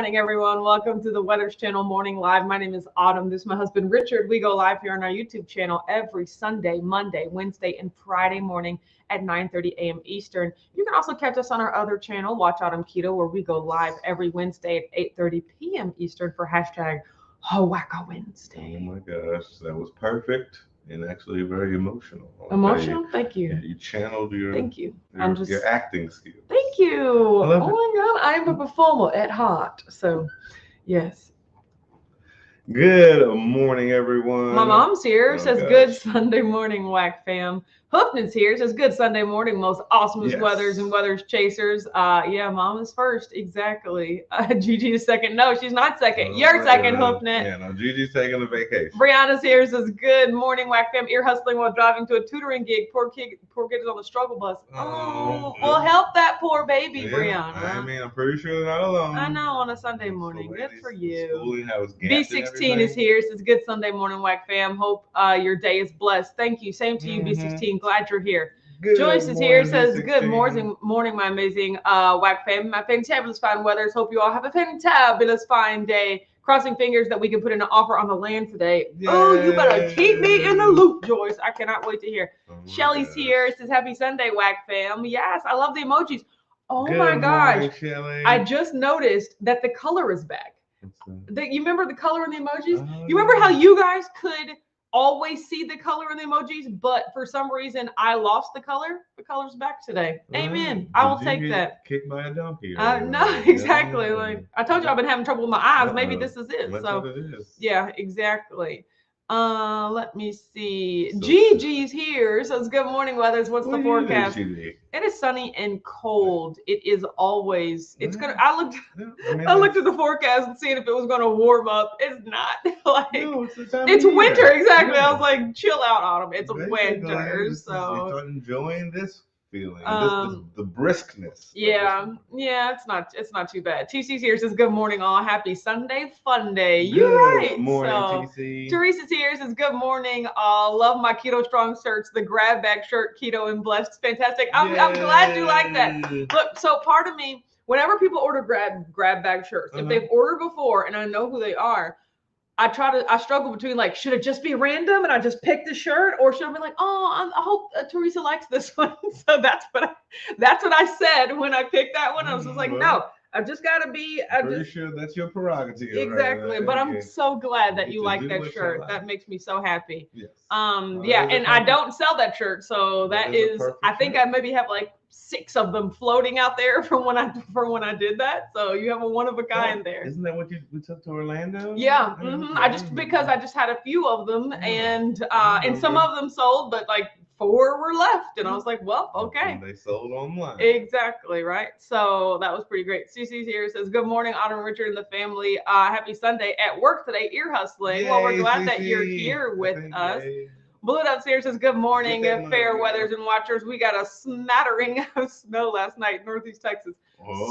morning, everyone. Welcome to the Weathers Channel Morning Live. My name is Autumn. This is my husband, Richard. We go live here on our YouTube channel every Sunday, Monday, Wednesday, and Friday morning at 9:30 a.m. Eastern. You can also catch us on our other channel, Watch Autumn Keto, where we go live every Wednesday at 8:30 p.m. Eastern for hashtag Wacko Wednesday. Oh my gosh, that was perfect and actually very emotional. Emotional? Thank you. You channeled your Thank you. your acting skills. Thank you. I love Oh my God, I am a performer at heart. So, yes. Good morning, everyone. My mom's here. Says gosh. good Sunday morning, Whack fam. Hoopnit's here. Says good Sunday morning, most awesomest weathers and weathers chasers. Yeah, mom is first. Exactly. Gigi is second. No, she's not second. You're second, Hoopnit. Yeah, no, Gigi's taking a vacation. Brianna's here. Says good morning, Whack fam. Ear hustling while driving to a tutoring gig. Poor kid is on the struggle bus. Oh, we'll help that poor baby, Brianna. I mean, I'm pretty sure they're not alone. I know, on a Sunday morning. Good for you. B16 B16 is here. Says good Sunday morning, Whack fam. Hope your day is blessed. Thank you. Same to you, B16. Glad you're here. Good Joyce is here. Says B16. good morning, my amazing Whack fam. My fantabulous fine weathers. Hope you all have a fantabulous fine day. Crossing fingers that we can put in an offer on the land today. Yay. Oh, you better keep me in the loop, Joyce. I cannot wait to hear. Shelly's here. Says happy Sunday, Whack fam. Yes, I love the emojis. Oh good my gosh. morning, Shelly. I just noticed that the color is back. You remember the color in the emojis? Oh, you remember how you guys could always see the color in the emojis, but for some reason I lost the color? The color's back today. Amen. I will take that. Kicked by a donkey. No, exactly. Like I told you, I've been having trouble with my eyes. Maybe this is it. That's so what it is. yeah, exactly. Let me see. Gigi's here. Says good morning, weathers. What's the forecast? It is sunny and cold. It is always. It's gonna. I looked at the forecast and seeing if it was gonna warm up. It's not. No, it's winter. Exactly. I was like, chill out, Autumn. It's winter. So start enjoying this feeling, the briskness. Yeah, it's not too bad. TC's here. Says good morning, all. Happy Sunday fun day. You're right. Good morning, TC. Teresa's here. Says good morning, all. Love my Keto Strong shirts. The grab bag shirt, Keto and Blessed, fantastic. I'm glad you like that. Look, so part of me, whenever people order grab bag shirts, if they've ordered before and I know who they are, I struggle between like, should it just be random and I just pick the shirt, or should I be like, oh, I hope Teresa likes this one. So that's what I said when I picked that one. I was just like, no, I've just got to be. Pretty sure that's your prerogative. Exactly, right? but I'm so glad that you like that shirt. That makes me so happy. Yes. And I don't sell that shirt, so that is I think I maybe have like 6 of them floating out there from when I did that. So you have a one of a kind there. Isn't that what we took to Orlando? Yeah. I just had a few of them, and some of them sold, but like 4 were left, and I was like, well, okay. And they sold online. Exactly, right? So that was pretty great. CC's here. Says good morning, Autumn, Richard, and the family. Happy Sunday at work today, ear hustling. Well, we're glad that you're here with us. Blue upstairs says good morning, fair weathers and watchers. We got a smattering of snow last night in Northeast Texas.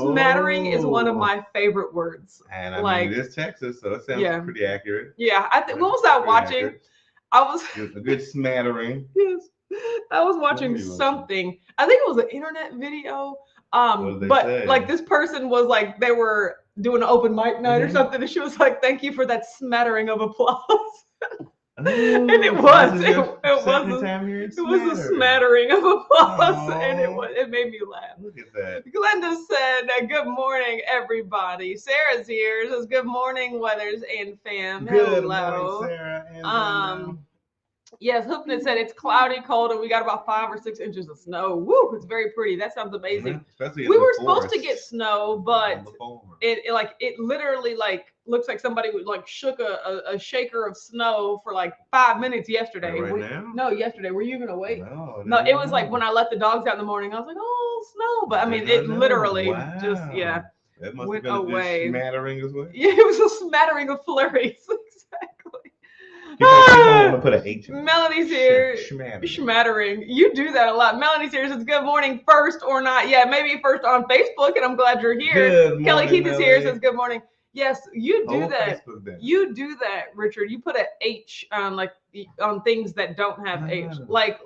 Smattering is one of my favorite words. And I mean, it is Texas, so it sounds pretty accurate. Yeah, what was I watching? Accurate. I was a good smattering. Yes, I was watching something. I think it was an internet video. But like this person was like, they were doing an open mic night or something, and she was like, "Thank you for that smattering of applause." And it was a smattering of applause, and it made me laugh. Look at that. Glenda said, good morning, everybody. Sarah's here. Says good morning, weathers and fam. Good Hello. morning, Sarah. And yes, Hoopnit said it's cloudy, cold, and we got about 5 or 6 inches of snow. Woo, it's very pretty. That sounds amazing. We were supposed to get snow, but it literally like looks like somebody would like shook a shaker of snow for like 5 minutes yesterday. Yesterday. Were you even awake? No, it was like when I let the dogs out in the morning, I was like, oh, snow. But I mean, it literally just, that must went have been away. A smattering as well. Yeah, it was a smattering of flurries. Exactly. People want to put an H in it. Melody's here. Schmattering. You do that a lot. Melody's here. Says good morning, first or not. Yeah, maybe first on Facebook, and I'm glad you're here. Good Kelly morning, Keith is here. Says good morning. Yes, you do that. You do that, Richard. You put an H on on things that don't have H. Like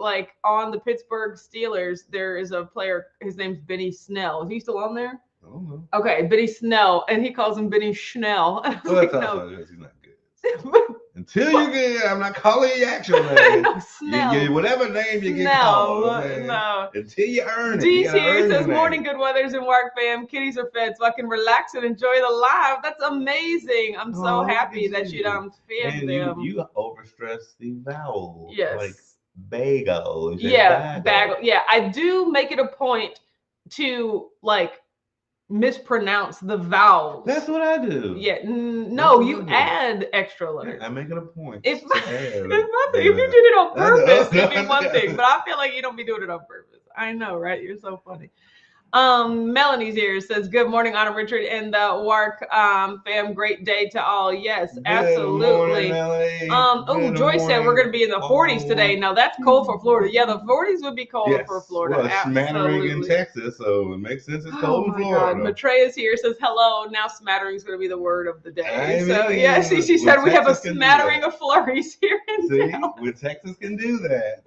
on the Pittsburgh Steelers, there is a player. His name's Benny Snell. Is he still on there? I don't know. Okay, Benny Snell, and he calls him Benny Schnell. And I was Well, like, that's no. also because he's not good. Until you get, I'm not calling you actual name. Snell. Whatever name you get called. Okay? No. Until you earn it. D's here earn says, morning, good weathers and work fam. Kitties are fed so I can relax and enjoy the live. That's amazing. I'm so happy that you don't feed them. You overstress the vowels. Yes. Like bagel. Yeah, bagel. Yeah, I do make it a point to like mispronounce the vowels. That's what I do. Yeah, no, you add extra letters. Yeah, I make it a point. If you did it on purpose, it'd be one thing. But I feel like you don't be doing it on purpose. I know, right? You're so funny. Melanie's here says, good morning, Anna, Richard, and the work fam. Great day to all. Yes, absolutely. Joyce said we're going to be in the 40s today. Now that's cold for Florida. Yeah, the 40s would be cold for Florida. Well, it's smattering in Texas, so it makes sense it's cold in Florida. Matreya's here says, hello. Now smattering is going to be the word of the day. She said we have a smattering of flurries here in town. Texas can do that.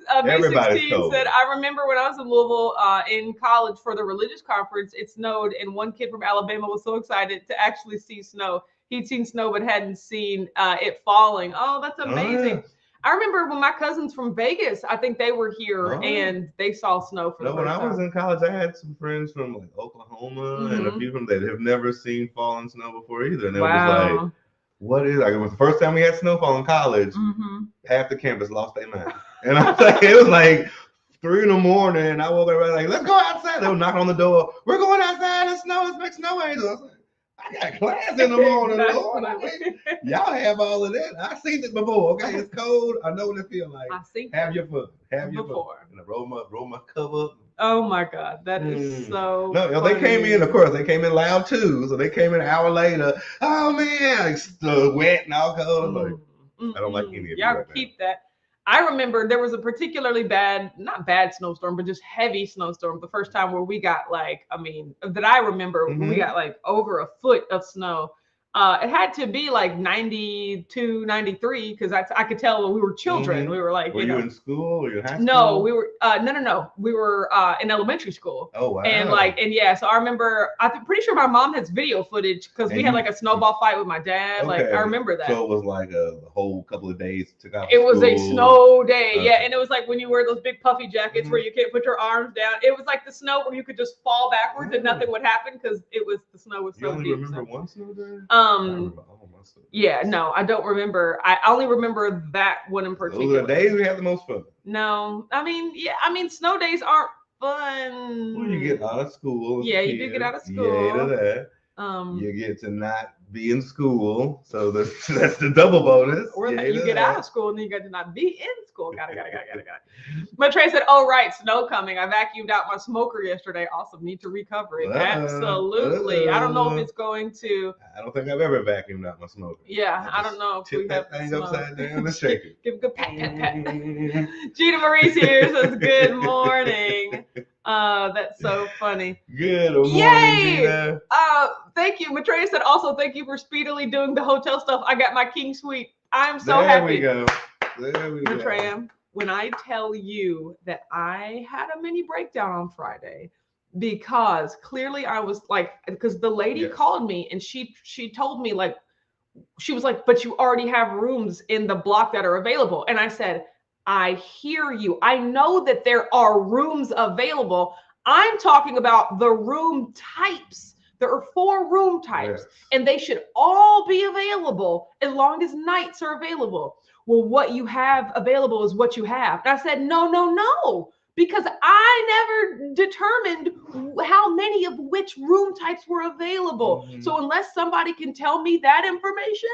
B16 said, I remember when I was in Louisville in college for the religious conference, it snowed, and one kid from Alabama was so excited to actually see snow. He'd seen snow but hadn't seen it falling. Oh, that's amazing. I remember when my cousins from Vegas, I think they were here and they saw snow for the first time. When I was in college, I had some friends from like Oklahoma and a few from that have never seen falling snow before either. And it was like, what is, like, it was the first time we had snowfall in college. Half the campus lost their mind. And I was like, it was like 3 a.m. and I woke up like, let's go outside. They were knocking on the door. We're going outside and snow. Let's make snow angels. I was like, I got class in the morning, Lord. Y'all have all of that. I've seen it before. Okay, it's cold. I know what it feels like. Have your fun. Have your fun. And I roll my cover up. Oh my God, that is so. No, they came in. Of course, they came in loud too. So they came in an hour later. Oh man, like wet and all cold. Like, I don't like any of it. Y'all keep that. I remember there was a particularly not bad snowstorm, but just heavy snowstorm. The first time where we got that I remember, we got like over a foot of snow. It had to be like 92, 93, because I could tell when we were children. We were like, were you in school? Were you in high school? No, we were no. We were in elementary school. Oh wow! So I remember. I'm pretty sure my mom has video footage because we had like a snowball fight with my dad. Okay. Like I remember that. So it was like a whole couple of days took out. It was a snow day, and it was like when you wear those big puffy jackets where you can't put your arms down. It was like the snow where you could just fall backwards and nothing would happen because the snow was so deep. You only remember one snow day? Yeah, no, I don't remember. I only remember that one in particular. Those are the days we have the most fun. No, snow days aren't fun. Well, you get out of school. Yeah, you do get out of school. Yeah, to that. You get to not be in school, so that's the double bonus. Or you get out of school and then you get to not be in school. Got it. But Trey said, "Oh right, snow coming. I vacuumed out my smoker yesterday. Awesome. Need to recover it. Absolutely. I don't know if it's going to. I don't think I've ever vacuumed out my smoker. Yeah, I don't know if we have that thing upside down and shake it. Give a good pat. Gina Marie's here says, "Good morning." That's so funny. Good morning, yay! Gina. Thank you. Matreya said also thank you for speedily doing the hotel stuff. I got my king suite. I'm so happy. There we go. Matreya, when I tell you that I had a mini breakdown on Friday because clearly I was like, because the lady called me and she told me like, she was like, but you already have rooms in the block that are available. And I said, I hear you. I know that there are rooms available. I'm talking about the room types. There are 4 room types, and they should all be available as long as nights are available. Well, what you have available is what you have. And I said, no, because I never determined how many of which room types were available. So unless somebody can tell me that information,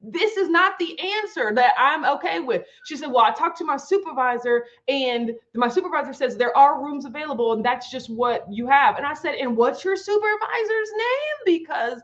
this is not the answer that I'm okay with. She said, well, I talked to my supervisor and my supervisor says there are rooms available and that's just what you have. And I said, and what's your supervisor's name? Because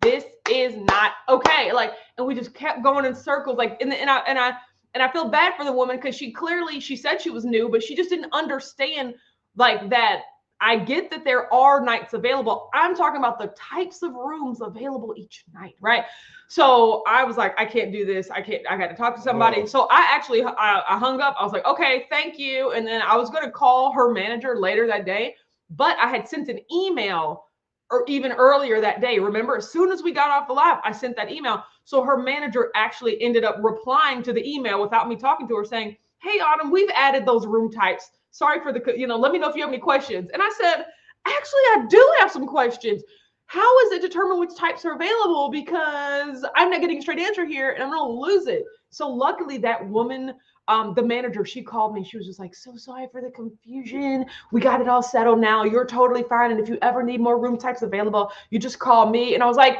this is not okay. Like, and we just kept going in circles. Like, and I feel bad for the woman because she said she was new, but she just didn't understand like that. I get that there are nights available. I'm talking about the types of rooms available each night, right? So I was like, I can't do this. I got to talk to somebody. Whoa. So I actually, I hung up. I was like, okay, thank you. And then I was going to call her manager later that day. but I had sent an email or even earlier that day. Remember, as soon as we got off the live, I sent that email. So her manager actually ended up replying to the email without me talking to her, saying, "Hey, Autumn, we've added those room types. Sorry for the, let me know if you have any questions." And I said, "Actually, I do have some questions. How is it determined which types are available? Because I'm not getting a straight answer here and I'm going to lose it." So luckily that woman, the manager, she called me. She was just like, "So sorry for the confusion. We got it all settled now. You're totally fine. And if you ever need more room types available, you just call me." And I was like,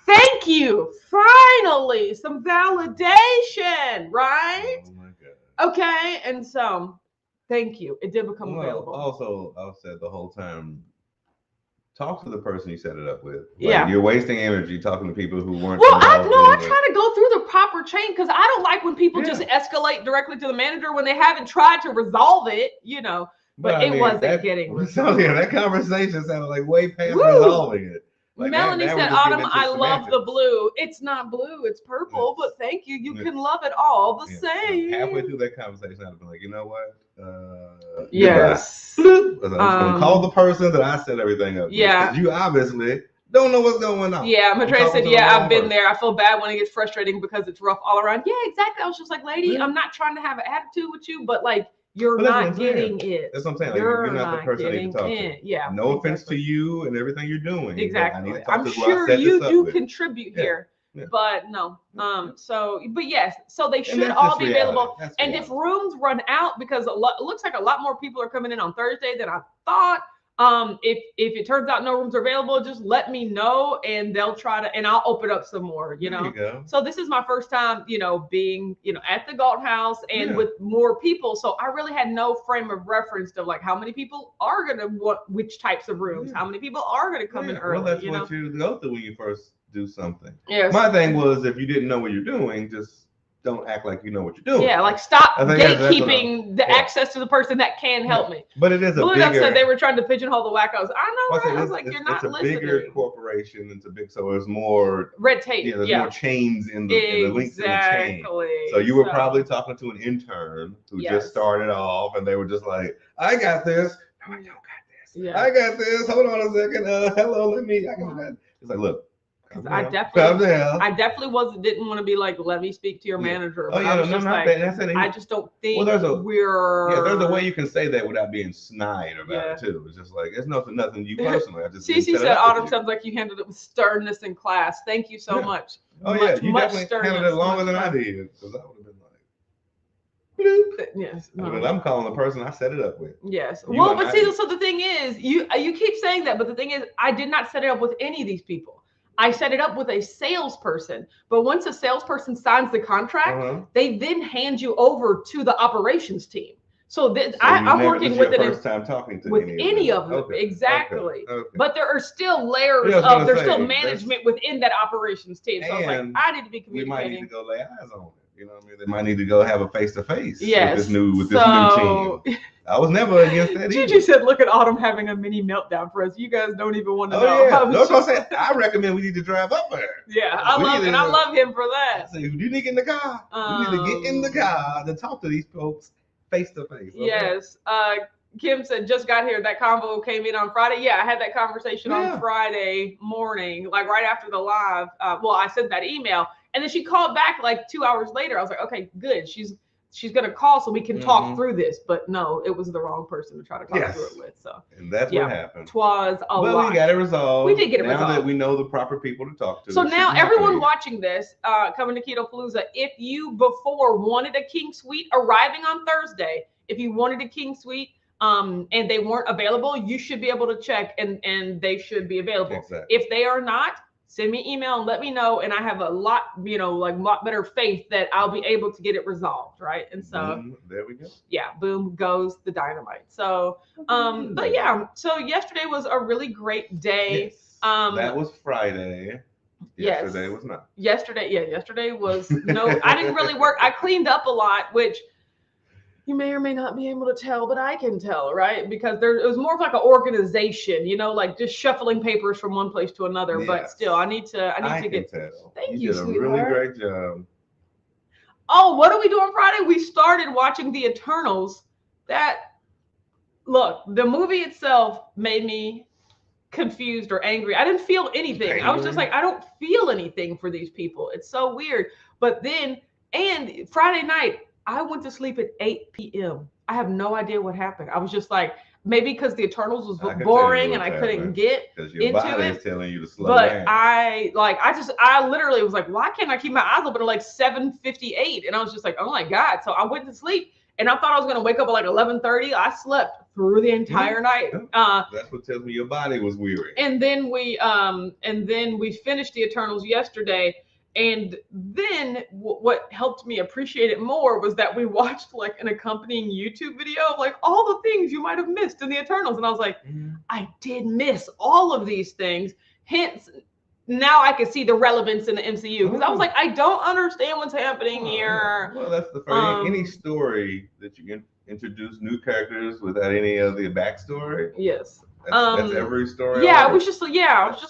"Thank you. Finally, some validation, right?" Oh my God. Okay. And so thank you. It did become available. Also, I've said the whole time, talk to the person you set it up with. Yeah. You're wasting energy talking to people who weren't. Well, I try to go through the proper chain because I don't like when people just escalate directly to the manager when they haven't tried to resolve it, But it wasn't getting resolved. So yeah, that conversation sounded like way past resolving it. Like Melanie said, "Autumn, I love the blue. It's not blue, it's purple, but thank you. You can love it all the same." Halfway through that conversation, I'd been like, you know what? Yes. I'm just gonna call the person that I set everything up. Yeah. You obviously don't know what's going on. Yeah, Madre said, "Yeah, I've been there. I feel bad when it gets frustrating because it's rough all around." Yeah, exactly. I was just like, "Lady, I'm not trying to have an attitude with you, but like you're not getting it." That's what I'm saying. Like, you're not the person I need to talk to. Yeah. No offense to you and everything you're doing. Exactly. I'm sure you do contribute here. Yeah. But no. But yes, so they should all be available. And if rooms run out, because it looks like a lot more people are coming in on Thursday than I thought. If it turns out no rooms are available, just let me know and they'll try to, and I'll open up some more, There you go. So this is my first time, being, at the Galt House and with more people. So I really had no frame of reference to like how many people are going to want which types of rooms, how many people are going to come in early. Well, that's what you go through when you first do something. Yes. My thing was, if you didn't know what you're doing, just don't act like you know what you're doing. Yeah, like stop gatekeeping the access to the person that can help me. But it is a bigger. Said they were trying to pigeonhole the wackos. I know, right? I was like, you're not listening. It's a bigger corporation. It's a big, so there's more red tape. Yeah, there's more chains in the links in the chain. So you were probably talking to an intern who just started off, and they were just like, "I got this." No, I don't got this. Yeah. I got this. Hold on a second. Hello, I got that. It's like, look. Because I definitely didn't want to be like, "Let me speak to your manager." But I just don't think there's a way you can say that without being snide about it too. It's just like, it's nothing you personally. I just Cece said, "Autumn sounds like you handled it with sternness in class. Thank you so much." Oh yeah, you definitely handled it longer than I did, because I would have been like, yes. No. I mean, I'm calling the person I set it up with. Yes. Well, but see, so the thing is, you keep saying that, but the thing is, I did not set it up with any of these people. I set it up with a salesperson, but once a salesperson signs the contract, they then hand you over to the operations team. So I'm working with it. First time talking to any of them, exactly. Okay. But there are still layers of there's still management within that operations team. So I was like, I need to be communicating. We might need to go lay eyes on it. You know what I mean? They might need to go have a face-to-face with this new team. I was never against that. Gigi said, "Look at Autumn having a mini meltdown for us. You guys don't even want to know." Yeah. That's what I'm saying. I recommend we need to drive up there. Yeah, I love him for that. So you need to get in the car. You need to get in the car to talk to these folks face to face. Yes. Kim said, "Just got here. That convo came in on Friday." Yeah, I had that conversation on Friday morning, like right after the live. I sent that email, and then she called back like 2 hours later. I was like, "Okay, good. She's gonna call so we can talk through this." But no, it was the wrong person to try to talk through it with. So and that's what happened. Twas a lot. Well, we got it resolved. We did get it resolved. Now that we know the proper people to talk to. So now everyone watching this, coming to Keto Palooza, if you before wanted a king suite arriving on Thursday, if you wanted a king suite and they weren't available, you should be able to check and they should be available. Exactly. If they are not, send me an email and let me know. And I have a lot, lot better faith that I'll be able to get it resolved. Right. And so there we go. Yeah. Boom goes the dynamite. So, but yeah, so yesterday was a really great day. Yes. That was Friday. Yesterday was not. Yesterday was I didn't really work. I cleaned up a lot, which you may or may not be able to tell, but I can tell, right? Because it was more of like an organization, like just shuffling papers from one place to another. Yes. But still, I need to get. Tell. Thank you, did a really great job. Oh, what did we do on Friday? We started watching the Eternals. That look, the movie itself made me confused or angry. I didn't feel anything. I was just like, I don't feel anything for these people. It's so weird. But then, and Friday night, I went to sleep at 8 p.m. I have no idea what happened. I was just like, maybe because the Eternals was boring and I couldn't get your body is telling you to slow But down. I literally was like, why can't I keep my eyes open at like 7:58? And I was just like, oh my God. So I went to sleep and I thought I was going to wake up at like 11:30. I slept through the entire night. That's what tells me your body was weary. And then we finished the Eternals yesterday. And then what helped me appreciate it more was that we watched like an accompanying YouTube video of like all the things you might have missed in the Eternals. And I was like, I did miss all of these things. Hence, now I can see the relevance in the MCU. Because I was like, I don't understand what's happening here. Well, that's the first any story that you can introduce new characters without any of the backstory. Yes. That's every story. Yeah, I was just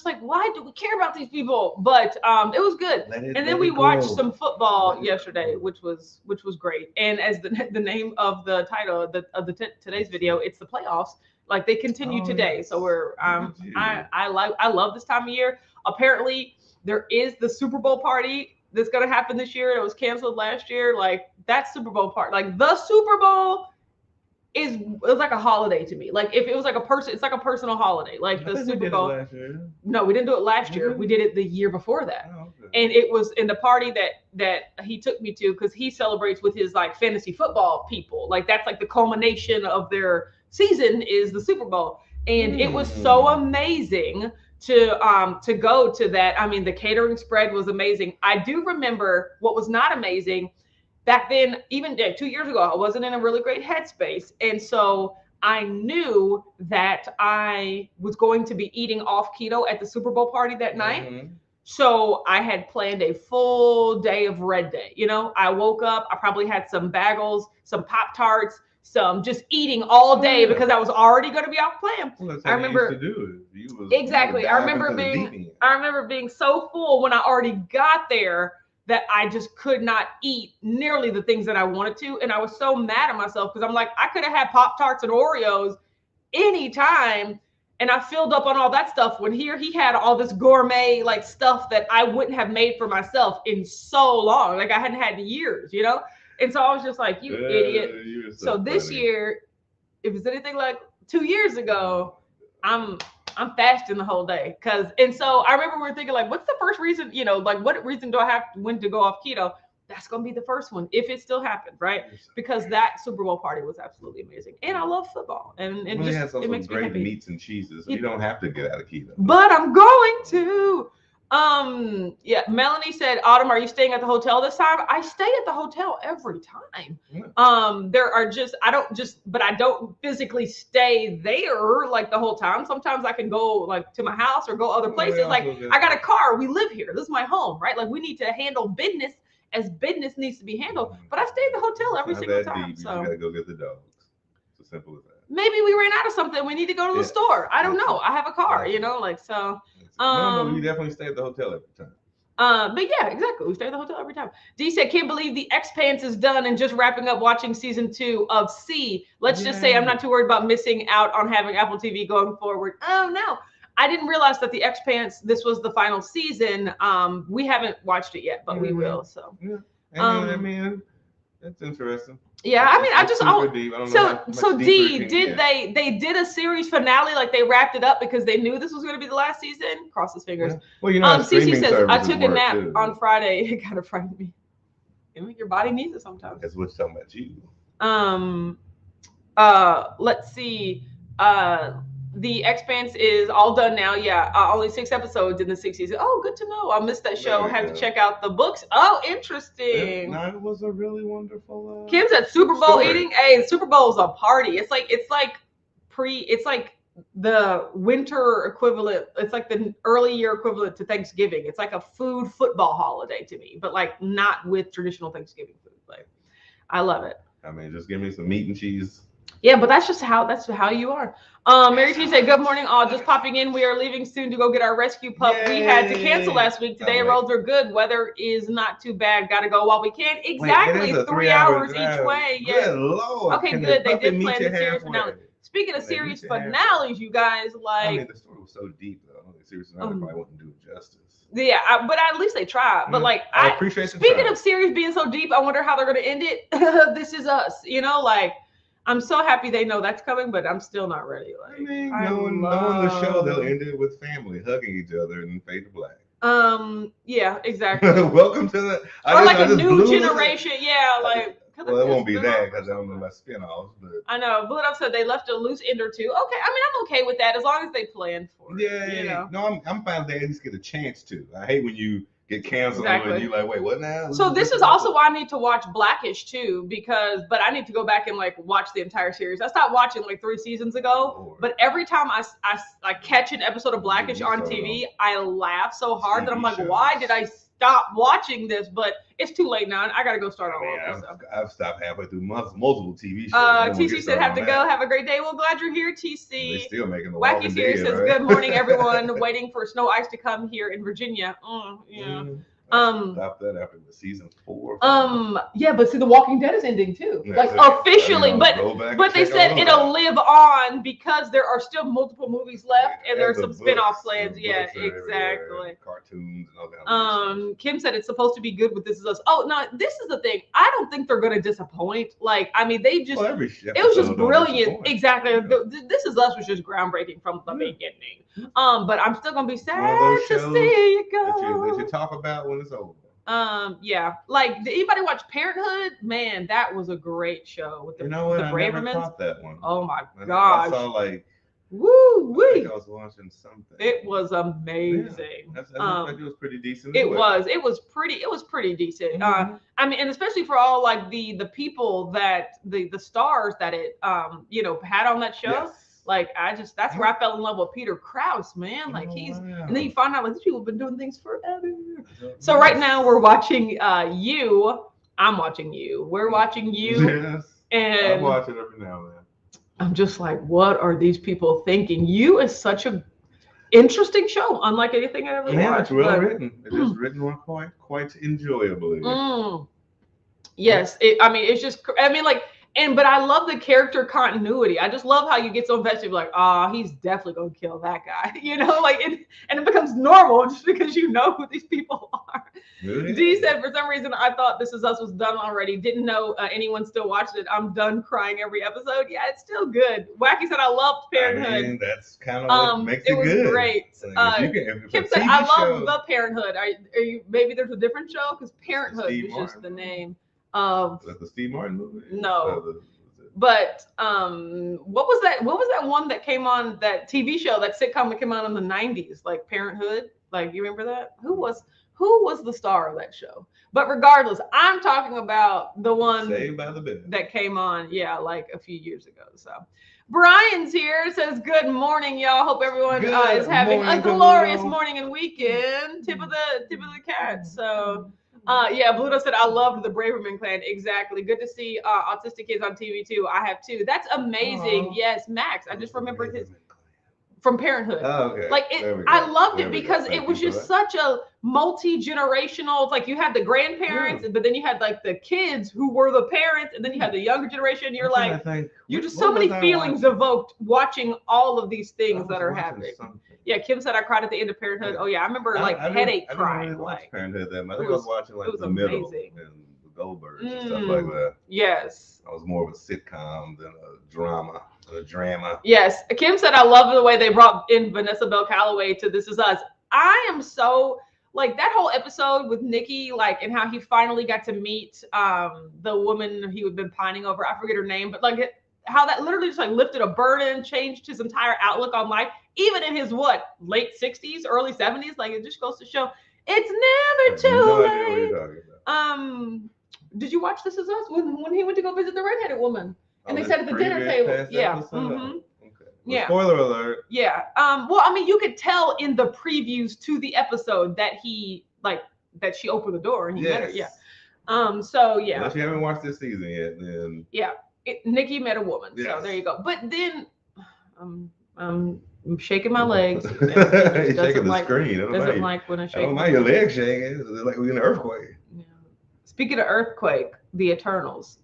like, why do we care about these people? But it was good. And then we watched some football yesterday, which was great. And as the name of the title of today's video, it's the playoffs. Like they continue today. Yes. So we're I love this time of year. Apparently there is the Super Bowl party that's gonna happen this year. It was canceled last year. Like that Super Bowl part, like the Super Bowl it was like a holiday to me. Like if it was like a person, it's like a personal holiday. Like the Super Bowl. No, we didn't do it last year. We did it the year before that. Oh, okay. And it was in the party that he took me to because he celebrates with his like fantasy football people. Like that's like the culmination of their season is the Super Bowl. And it was so amazing to go to that. I mean, the catering spread was amazing. I do remember what was not amazing. Back then, even 2 years ago, I wasn't in a really great headspace. And so I knew that I was going to be eating off keto at the Super Bowl party that night. So I had planned a full day of red day. You know, I woke up, I probably had some bagels, some Pop-Tarts, some just eating all day because I was already going to be off plan. Well, that's how I remember you used to do it. Exactly. I remember being so full when I already got there that I just could not eat nearly the things that I wanted to. And I was so mad at myself because I'm like, I could have had Pop-Tarts and Oreos anytime. And I filled up on all that stuff when he had all this gourmet like stuff that I wouldn't have made for myself in so long. Like I hadn't had in years, you know? And so I was just like, you idiot. So this year, if it's anything like 2 years ago, I'm fasting the whole day. And so I remember we were thinking like, what's the first reason, you know, like what reason do I have when to go off keto? That's going to be the first one if it still happens, right? Because that Super Bowl party was absolutely amazing. And I love football. And it just it makes me great happy. Meats and cheeses. So you don't have to get out of keto. But I'm going to. Yeah, Melanie said, Autumn, are you staying at the hotel this time? I stay at the hotel every time. There are but I don't physically stay there like the whole time. Sometimes I can go like to my house or go other places. Like I got a car. We live here. This is my home, right? Like we need to handle business as business needs to be handled. But I stay at the hotel every single time. So you gotta go get the dogs. It's as simple as that. Maybe we ran out of something. We need to go to the store. I don't know. I have a car, you know, like so. No, we definitely stay at the hotel every time. But yeah, exactly. We stay at the hotel every time. D said, can't believe the Expanse is done and just wrapping up watching season 2 of C. Let's just say I'm not too worried about missing out on having Apple TV going forward. Oh no. I didn't realize that the Expanse, this was the final season. We haven't watched it yet, but we will. So I mean, that's interesting. Yeah, I mean, so D, they did a series finale, like they wrapped it up because they knew this was going to be the last season? Cross his fingers. Yeah. Well, you know, Cece says, I took a nap on Friday. It kind of frightened me. I mean, your body needs it sometimes. That's what's talking about you. Let's see. The Expanse is all done now. Yeah, only 6 episodes in the 6th season. Oh, good to know. I missed that show. Have to check out the books. Oh, interesting. It was a really wonderful. Kim's at Super Bowl eating. Hey, Super Bowl's a party. It's like the winter equivalent. It's like the early year equivalent to Thanksgiving. It's like a football holiday to me, but like not with traditional Thanksgiving food. Like, I love it. I mean, just give me some meat and cheese. Yeah, but that's how you are. Mary T said, good morning, all. Just popping in. We are leaving soon to go get our rescue pup. Yay. We had to cancel last week. Today roads are good. Weather is not too bad. Got to go while we can. Exactly. 3 hours each way. Yeah. Good Lord. Okay, good. They did plan the series finale. Speaking of series finales, you guys, like, I mean, the story was so deep though. I don't think series finale probably wouldn't do it justice. Yeah, but at least they tried. But like, I appreciate. Speaking of series being so deep, I wonder how they're gonna end it. This Is Us, you know, like. I'm so happy they know that's coming, but I'm still not ready. Like, I mean, knowing the show, they'll end it with family hugging each other and fade to black. Yeah, exactly. Welcome to the. Or like a new generation. Yeah, like. Well, it won't be that because I don't know about spinoffs, but I know. Blue Up said they left a loose end or two. Okay, I mean, I'm okay with that as long as they planned for it. Yeah, you know? No, I'm fine if they at least get a chance to. I hate when you get canceled and you're like, wait, what now? So this is also why I need to watch Blackish too, but I need to go back and like watch the entire series. I stopped watching like 3 seasons ago, but every time I catch an episode of Blackish on TV, I laugh so hard that I'm like, why did I stop watching this? But it's too late now. I gotta go start all over. So. I've stopped halfway through multiple TV shows. TC said, "Have to go. Have a great day." Well, glad you're here, TC. They're still making the Wacky Series says, "Good morning, everyone. Waiting for snow ice to come here in Virginia." Yeah. Stop that after the season 4. Yeah, but see, The Walking Dead is ending too, like officially. But they said it'll live on because there are still multiple movies left, and there's some spin-off plans. Yeah, exactly. Cartoons and all that. Kim said it's supposed to be good with This Is Us. Oh no, this is the thing. I don't think they're gonna disappoint. Like, I mean, they just it was just brilliant. Exactly. Yeah. This Is Us was just groundbreaking from the beginning. But I'm still gonna be sad to see it go. That you talk about when it's over. Yeah. Like, did anybody watch Parenthood? Man, that was a great show with the Bravermans. I never caught that one. Oh my gosh. I saw like. Woo wee! I think I was watching something. It was amazing. Yeah. It was pretty decent. It was pretty decent. I mean, and especially for all like the people that the stars that it had on that show. Yes. Like, that's where I fell in love with Peter Krause, man. Like, and then you find out like these people have been doing things forever. So right now we're watching You. I'm watching You. We're watching You. Yes. And I watch it every now and then. I'm just like, what are these people thinking? You is such a interesting show, unlike anything I ever watched. Yeah, it's well written. It is written quite enjoyably. Yes, but I love the character continuity. I just love how you get so invested, like, he's definitely gonna kill that guy, and it becomes normal just because you know who these people are. Really? D said, for some reason, I thought This Is Us was done already. Didn't know anyone still watched it. I'm done crying every episode. Yeah, it's still good. Wacky said, I loved Parenthood. I mean, that's kind of what makes it good. It was great. Kim said, I love The Parenthood. Are you? Maybe there's a different show because Parenthood is just the name. Is that the Steve Martin movie? No. But what was that one that came on, that TV show, that sitcom that came out in the 90s, like Parenthood? Like, you remember that? Who was the star of that show? But regardless, I'm talking about the one Saved by the Bell that came on, like a few years ago. So Brian's here, says, good morning, y'all. Hope everyone is having a glorious morning and weekend. Tip of the cat. So Bluto said, I loved the Braverman clan. Exactly. Good to see autistic kids on TV too. I have too. That's amazing. Aww. Yes, Max. I just remembered his from Parenthood. Oh, okay. Like I loved it because it was just such a multi-generational. It's like you had the grandparents, but then you had like the kids who were the parents, and then you had the younger generation. You're like, you're just so many feelings evoked watching all of these things that are happening. Yeah, Kim said I cried at the end of Parenthood. Yeah. Oh yeah, I remember headache crying. I didn't really watch Parenthood that much. I think I was watching like the middle and the Goldbergs and stuff like that. Yes. I was more of a sitcom than a drama. Yes. Kim said, I love the way they brought in Vanessa Bell Calloway to This Is Us. I am so like that whole episode with Nikki, like, and how he finally got to meet the woman he had been pining over. I forget her name, but like how that literally just like lifted a burden, changed his entire outlook on life, even in his late 60s, early 70s. Like, it just goes to show it's never too late. Did you watch This Is Us when he went to go visit the redheaded woman? And they said at the dinner table, yeah. Mm-hmm. Okay. Well, spoiler alert. Yeah. Well, I mean, you could tell in the previews to the episode that that she opened the door and he met her. Yeah. So yeah. Unless you haven't watched this season yet, then yeah, Nikki met a woman. Yes. So there you go. But then, I'm shaking my legs. You're shaking the screen. Doesn't like when I shake. I don't mind your legs shaking. It's like we're in an earthquake. Yeah. Speaking of earthquake, the Eternals.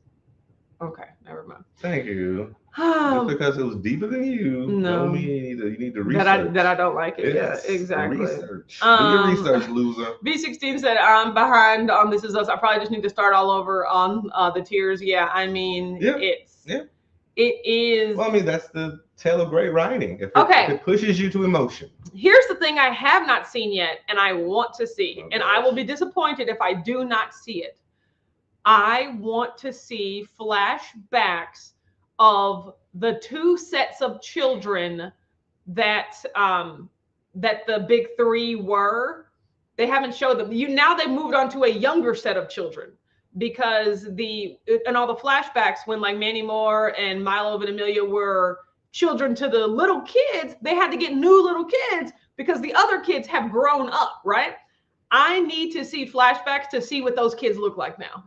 Okay, never mind. Thank you. Just because it was deeper than you, don't mean you need to research. That I don't like it. Yes, yeah, exactly. Research. Do your research, loser. B16 said, I'm behind on This Is Us. I probably just need to start all over on the tiers. Yeah, I mean, it is. Well, I mean, that's the tale of great writing. If it pushes you to emotion. Here's the thing I have not seen yet, and I want to see, and I will be disappointed if I do not see it. I want to see flashbacks of the 2 sets of children that that the big 3 were. They haven't showed them. Now they've moved on to a younger set of children, because in all the flashbacks when like Manny Moore and Milo and Amelia were children to the little kids, they had to get new little kids because the other kids have grown up, right? I need to see flashbacks to see what those kids look like now,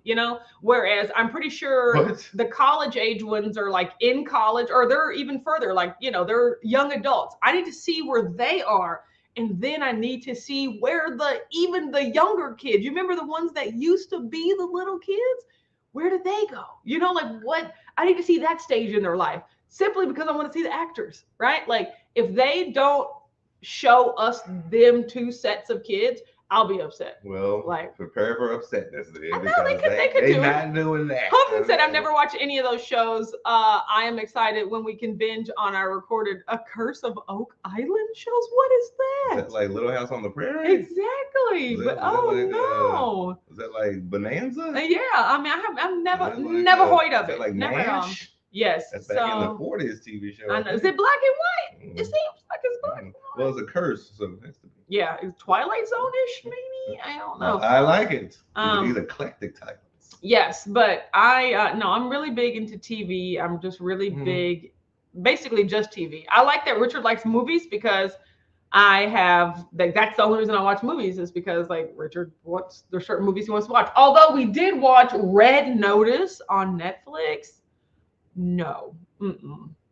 whereas I'm pretty sure the college age ones are like in college, or they're even further, like, they're young adults. I need to see where they are. And then I need to see where even the younger kids, you remember the ones that used to be the little kids? Where did they go? Like what? I need to see that stage in their life, simply because I want to see the actors, right? Like if they don't show us them 2 sets of kids, I'll be upset. Well, prepare for upsetness. I know they could do not doing that. Huffman said, I've never watched any of those shows. I am excited when we can binge on our recorded A Curse of Oak Island shows. What is that? Is that like Little House on the Prairie? Exactly. No. Is that like Bonanza? Yeah. I mean, I've never heard of it. Like MASH? Yes. That's back in the 40s TV show. I know. Is it black and white? It seems like it's black and white. Well, it's a curse, so it has to be. Yeah, it's Twilight Zone-ish, maybe. I don't know. I like it. He's eclectic type. Yes, but I'm really big into TV. I'm just really big, basically just TV. I like that Richard likes movies because that's the only reason I watch movies, is because like Richard there's certain movies he wants to watch. Although we did watch Red Notice on Netflix. No.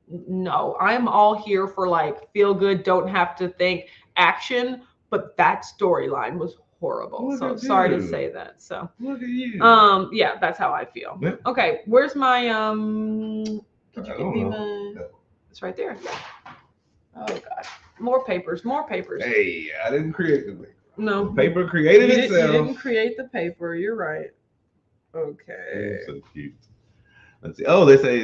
No, I'm all here for like feel good, don't have to think action, but that storyline was horrible. So sorry to say that. So look at you. Yeah, that's how I feel. Yeah. Okay, where's my Could you give me my? It's right there. Oh gosh, more papers. Hey, I didn't create the paper. No, the paper created itself. You didn't create the paper. You're right. Okay. So cute. Let's see. Oh, they say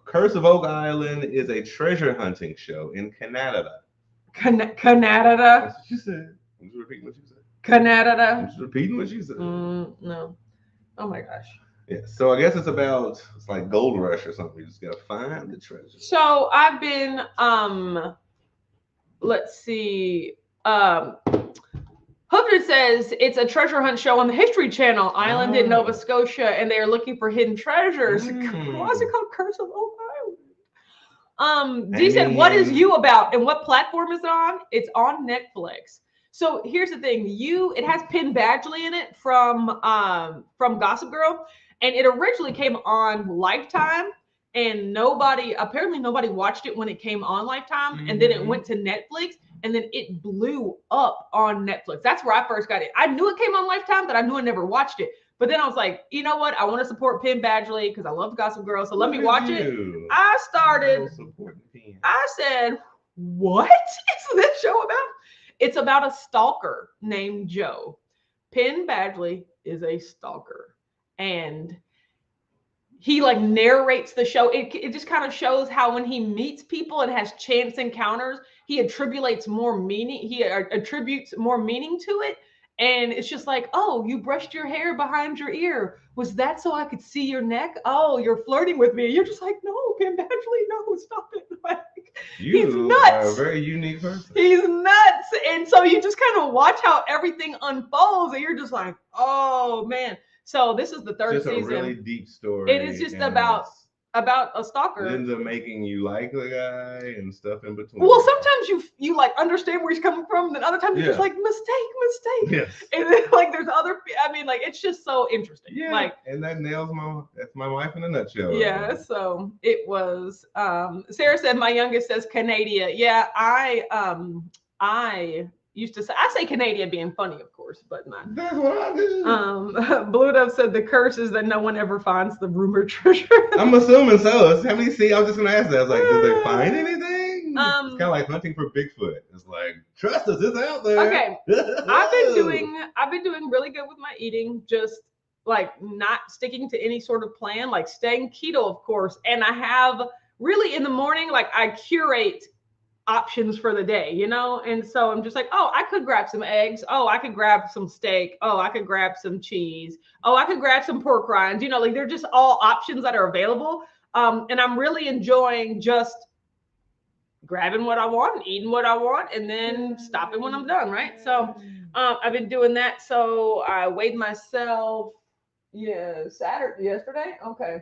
Curse of Oak Island is a treasure hunting show in Canada. Canada? That's what you said. I'm just repeating what you said. Canada? I'm just repeating what you said. No. Oh my gosh. Yeah, so I guess it's like Gold Rush or something. You just gotta find the treasure. So I've been let's see. Hooker says it's a treasure hunt show on the History Channel, Island in Nova Scotia, and they are looking for hidden treasures. Why is it called Curse of Oak Island? Dee said, what is You about, and what platform is it on? It's on Netflix. So here's the thing, it has Penn Badgley in it from Gossip Girl, and it originally came on Lifetime, and nobody watched it when it came on Lifetime, and then it went to Netflix. And then it blew up on Netflix. That's where I first got it. I knew it came on Lifetime, but I knew I never watched it. But then I was like, you know what? I want to support Penn Badgley because I love Gossip Girl. So let me watch it. I said, what is this show about? It's about a stalker named Joe. Penn Badgley is a stalker. And he like narrates the show. It just kind of shows how when he meets people and has chance encounters, he attributes more meaning to it. And it's just like, oh, you brushed your hair behind your ear. Was that so I could see your neck? Oh, you're flirting with me. You're just like, no, Penn Badgley, no, stop it. Like, he's nuts. Are a very unique person. He's nuts. And so you just kind of watch how everything unfolds, and you're just like, oh man. So this is the third season. It's a really deep story. It is just about a stalker. It ends up making you like the guy and stuff in between. Well, sometimes you like understand where he's coming from, and then other times you're just like mistake. Yes. And then like there's other. I mean, like it's just so interesting. Yeah. Like, and that's my wife in a nutshell. Yeah. So it was. Sarah said my youngest says Canada. Yeah, I used to say Canada being funny, of course. course, but not. That's what I do. Blue Dove said the curse is that no one ever finds the rumored treasure. I'm assuming so. How many I was just gonna ask that. I was like, did they find anything? It's kind of like hunting for Bigfoot. It's like, trust us, it's out there. Okay. I've been doing really good with my eating, just like not sticking to any sort of plan, like staying keto, of course. And I have really in the morning, like I curate options for the day, you know? And so I'm just like, oh, I could grab some eggs. Oh, I could grab some steak. Oh, I could grab some cheese. Oh, I could grab some pork rinds. You know, like they're just all options that are available. And I'm really enjoying just grabbing what I want, eating what I want, and then stopping when I'm done, right? So I've been doing that. So I weighed myself yesterday. Okay.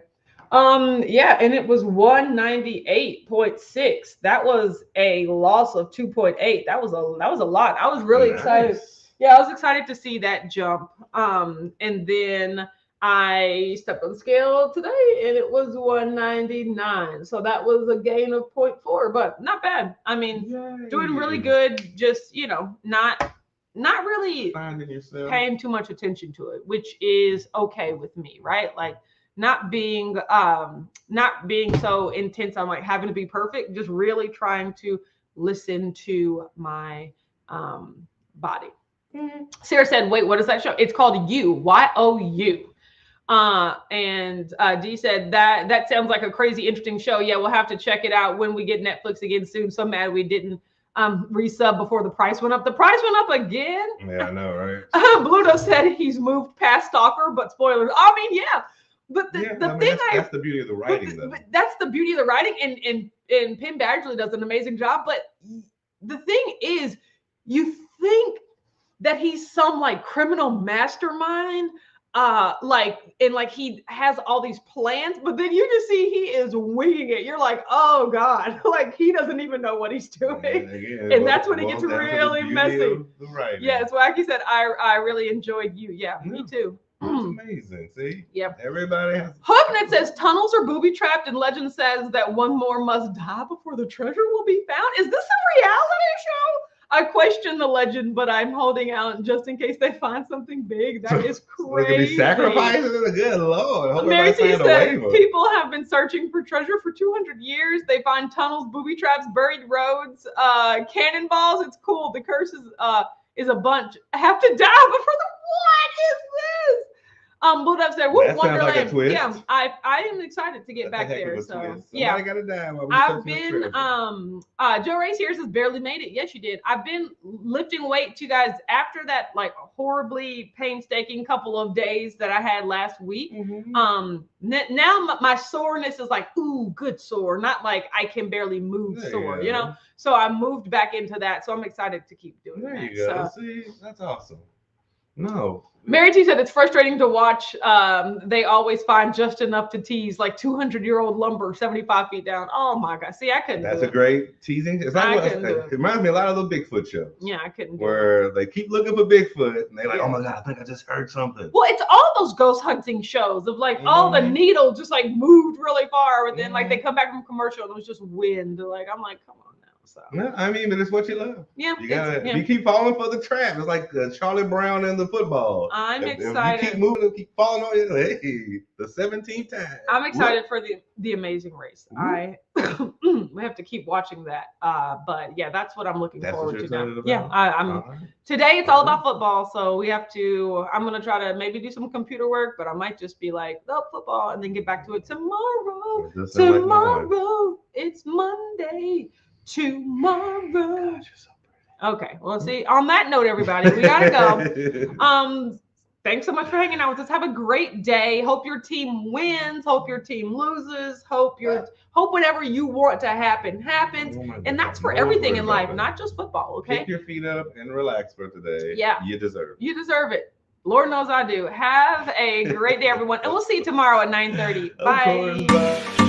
Yeah, and it was 198.6. That was a loss of 2.8. That was a lot. I was really excited. Yeah, I was excited to see that jump. And then I stepped on the scale today and it was 199. So that was a gain of 0.4, but not bad. I mean, doing really good, just, you know, not really paying too much attention to it, which is okay with me, right? Like not being so intense on like having to be perfect, just really trying to listen to my body. Sarah said, wait, what is that show? It's called You, YOU. And Dee said that sounds like a crazy interesting show. Yeah, we'll have to check it out when we get Netflix again soon. So mad we didn't resub before the price went up. The price went up again. Yeah, I know, right? Bluto said he's moved past Stalker, but spoilers. I mean, yeah. But that's the beauty of the writing, though. But that's the beauty of the writing, and Pim Badgley does an amazing job. But the thing is, you think that he's some like criminal mastermind, like he has all these plans, but then you just see he is winging it. You're like, oh God, like he doesn't even know what he's doing. And that's when it gets really messy. Yeah, so like you said, I really enjoyed You. Yeah, me too. It's amazing. See? Yep. Everybody has. Hooknet says tunnels are booby trapped, and legend says that one more must die before the treasure will be found. Is this a reality show? I question the legend, but I'm holding out just in case they find something big. That is crazy. They could be sacrificing. Good Lord. Mary T said people have been searching for treasure for 200 years. They find tunnels, booby traps, buried roads, cannonballs. It's cool. The curse is a bunch. I have to die before the. What is this? Blue Dove said, "Whoop, Wonderland." Like a twist. Yeah, I am excited to get back there. So yeah, gotta die I've been Joe Ray's here says barely made it. Yes, you did. I've been lifting weight too, guys. After that, like horribly painstaking couple of days that I had last week. Now my soreness is like, ooh, good sore, not like I can barely move sore. You know. So I moved back into that. So I'm excited to keep doing that. There you go. See, that's awesome. No. Mary T said it's frustrating to watch. They always find just enough to tease, like 200-year-old lumber 75 feet down. Oh my God. See, I couldn't. That's a great teasing. It's like it reminds me a lot of the Bigfoot shows. Yeah, I couldn't. Where they keep looking for Bigfoot and they're like, oh my God, I think I just heard something. Well, it's all those ghost hunting shows of like, oh, the needle just like moved really far, and then like they come back from commercial and it was just wind. Like, I'm like, come on. So. No, I mean, but it's what you love. Yeah, you gotta. You keep falling for the trap. It's like Charlie Brown in the football. I'm excited. If you keep moving, keep falling on you. Hey, the 17th time. I'm excited for the Amazing Race. We have to keep watching that. But yeah, that's what I'm looking forward to now. Yeah, I'm. Today it's all about football, so we have to. I'm gonna try to maybe do some computer work, but I might just be like, oh, football, and then get back to it tomorrow. Tomorrow, it's Monday. Tomorrow. God, so okay. Well, see, on that note, everybody, we gotta go. Thanks so much for hanging out with us. Have a great day. Hope your team wins. Hope your team loses. Hope whatever you want to happen happens. And that's for everything in life, not just football. Okay. Keep your feet up and relax for today. Yeah. You deserve it. You deserve it. Lord knows I do. Have a great day, everyone. And we'll see you tomorrow at 9:30. Bye.